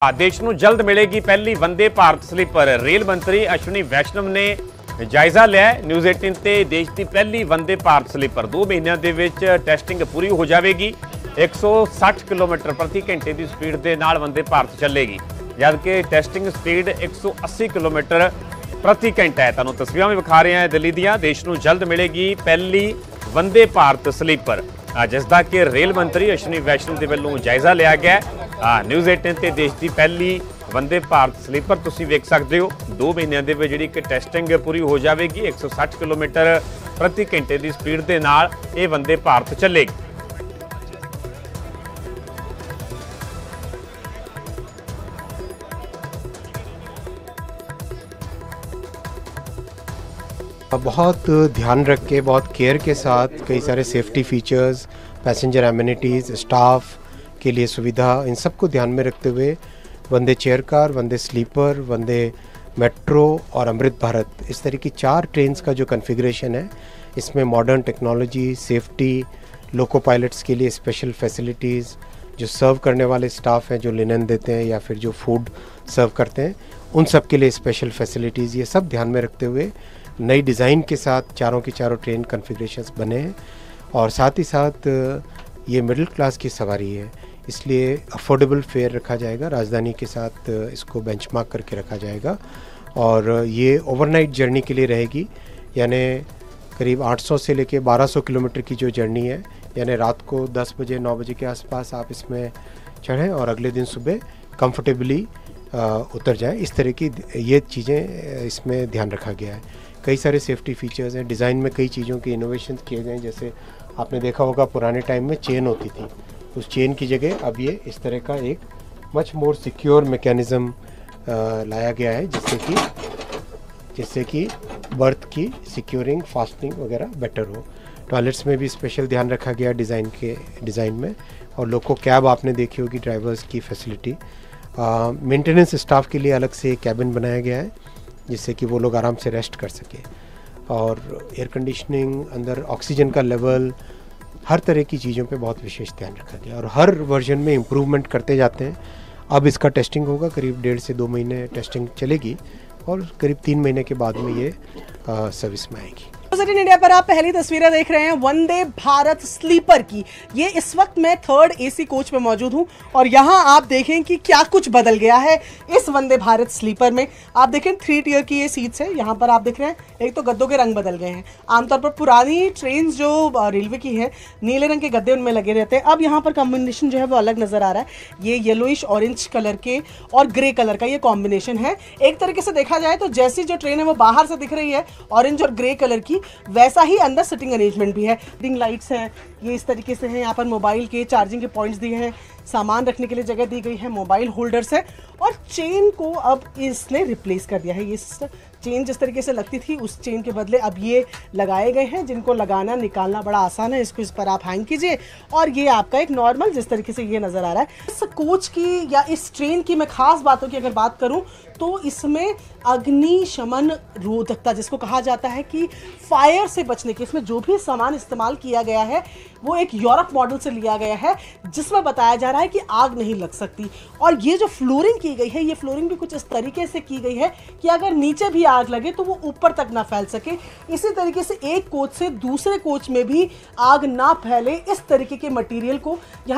देश ਨੂੰ जल्द मिलेगी पहली वंदे भारत स्लीपर। रेल मंत्री अश्विनी वैष्णव ने जायजा लिया न्यूज़ 18 ਤੇ देश की पहली वंदे भारत स्लीपर 2 ਮਹੀਨਿਆਂ ਦੇ ਵਿੱਚ ਟੈਸਟਿੰਗ पूरी हो जाएगी। 160 किलोमीटर प्रति घंटे की स्पीड के नाल वंदे भारत चलेगी, जबकि टैसटिंग स्पीड 180 किलोमीटर प्रति घंटा है। तुहानूं तस्वीरां भी विखा रहे हैं दिल्ली दियां। देश ਨੂੰ जल्द मिलेगी पहली वंदे भारत स्लीपर, जिसका कि रेल मंत्री अश्विनी वैष्णव के वलों जायजा लिया गया। न्यूज़ 18 ਤੇ देश की पहली वंदे भारत स्लीपर तुसीं वेख सकते हो। 2 ਮਹੀਨਿਆਂ ਦੇ ਵਿੱਚ ਜਿਹੜੀ कि टैसटिंग पूरी हो जाएगी। 160 किलोमीटर प्रति घंटे की स्पीड के नाल ये वंदे भारत चलेगी। बहुत ध्यान रख के, बहुत केयर के साथ कई सारे safety features, passenger amenities, staff के लिए सुविधा, इन सब को ध्यान में रखते हुए वंदे चेयर कार, वंदे स्लीपर, वंदे मेट्रो और अमृत भारत, इस तरह की 4 ट्रेन्स का जो कॉन्फ़िगरेशन है, इसमें मॉडर्न टेक्नोलॉजी, सेफ्टी, लोको पायलट्स के लिए स्पेशल फैसिलिटीज़, जो सर्व करने वाले स्टाफ हैं, जो लिनन देते हैं या फिर जो फूड सर्व करते हैं, उन सब के लिए स्पेशल फैसिलिटीज़, ये सब ध्यान में रखते हुए नई डिज़ाइन के साथ चारों की चारों ट्रेन कॉन्फ़िगरेशंस बने हैं। और साथ ही साथ ये मिडिल क्लास की सवारी है, इसलिए अफोर्डेबल फेयर रखा जाएगा। राजधानी के साथ इसको बेंचमार्क करके रखा जाएगा और ये ओवरनाइट जर्नी के लिए रहेगी, यानी करीब 800 से लेके 1200 किलोमीटर की जो जर्नी है, यानी रात को 10 बजे 9 बजे के आसपास आप इसमें चढ़ें और अगले दिन सुबह कंफर्टेबली उतर जाएं। इस तरह की ये चीज़ें इसमें ध्यान रखा गया है। कई सारे सेफ्टी फीचर्स हैं, डिज़ाइन में कई चीज़ों के इनोवेशन किए गए हैं। जैसे आपने देखा होगा पुराने टाइम में चेन होती थी, उस चेन की जगह अब ये इस तरह का एक मच मोर सिक्योर मैकेनिज़्म लाया गया है, जिससे कि बर्थ की सिक्योरिंग, फास्टनिंग वगैरह बेटर हो। टॉयलेट्स में भी स्पेशल ध्यान रखा गया डिज़ाइन में। और लोको कैब आपने देखी होगी, ड्राइवर्स की फैसिलिटी। मेंटेनेंस स्टाफ के लिए अलग से कैबिन बनाया गया है, जिससे कि वो लोग आराम से रेस्ट कर सकें। और एयर कंडीशनिंग, अंदर ऑक्सीजन का लेवल, हर तरह की चीज़ों पे बहुत विशेष ध्यान रखा गया और हर वर्जन में इम्प्रूवमेंट करते जाते हैं। अब इसका टेस्टिंग होगा, करीब 1.5 से 2 महीने टेस्टिंग चलेगी और करीब 3 महीने के बाद में ये सर्विस में आएगी। इंडिया पर आप पहली तस्वीरें देख रहे हैं वंदे भारत स्लीपर की। ये इस वक्त मैं 3rd AC कोच में मौजूद हूं और यहां आप देखें कि क्या कुछ बदल गया है इस वंदे भारत स्लीपर में। आप देखें 3 टियर की ये सीट्स है। यहां पर आप देख रहे हैं एक तो गद्दों के रंग बदल गए हैं। आमतौर पर पुरानी ट्रेन जो रेलवे की है, नीले रंग के गद्दे उनमें लगे रहते हैं। अब यहाँ पर कॉम्बिनेशन जो है वो अलग नजर आ रहा है। ये येलोइश ऑरेंज कलर के और ग्रे कलर का ये कॉम्बिनेशन है। एक तरीके से देखा जाए तो जैसी जो ट्रेन है वो बाहर से दिख रही है ऑरेंज और ग्रे कलर की, वैसा ही अंदर सिटिंग अरेंजमेंट भी है। रिंग लाइट्स हैं, ये इस तरीके से हैं। यहाँ पर मोबाइल के चार्जिंग के पॉइंट्स दिए हैं, सामान रखने के लिए जगह दी गई है, मोबाइल होल्डर्स है। और चेन को अब इसने रिप्लेस कर दिया है। ये चेन जिस तरीके से लगती थी उस चेन के बदले अब ये लगाए गए हैं, जिनको लगाना निकालना बड़ा आसान है। इसको इस पर आप हैंग कीजिए और ये आपका एक नॉर्मल जिस तरीके से ये नज़र आ रहा है। इस कोच की या इस ट्रेन की मैं खास बातों की अगर बात करूं तो इसमें अग्निशमन रोधकता, जिसको कहा जाता है कि फायर से बचने के, इसमें जो भी सामान इस्तेमाल किया गया है वो एक यूरोप मॉडल से लिया गया है, जिसमें बताया जा रहा है कि आग नहीं लग सकती। और ये जो फ्लोरिंग की गई है, ये फ्लोरिंग भी कुछ इस तरीके से की गई है कि अगर नीचे भी आग लगे तो वो ऊपर तक ना फैल सके। इसी तरीके से एक कोच से दूसरे कोच में भी आग ना फैले, इस तरीके के मटेरियल को यहाँ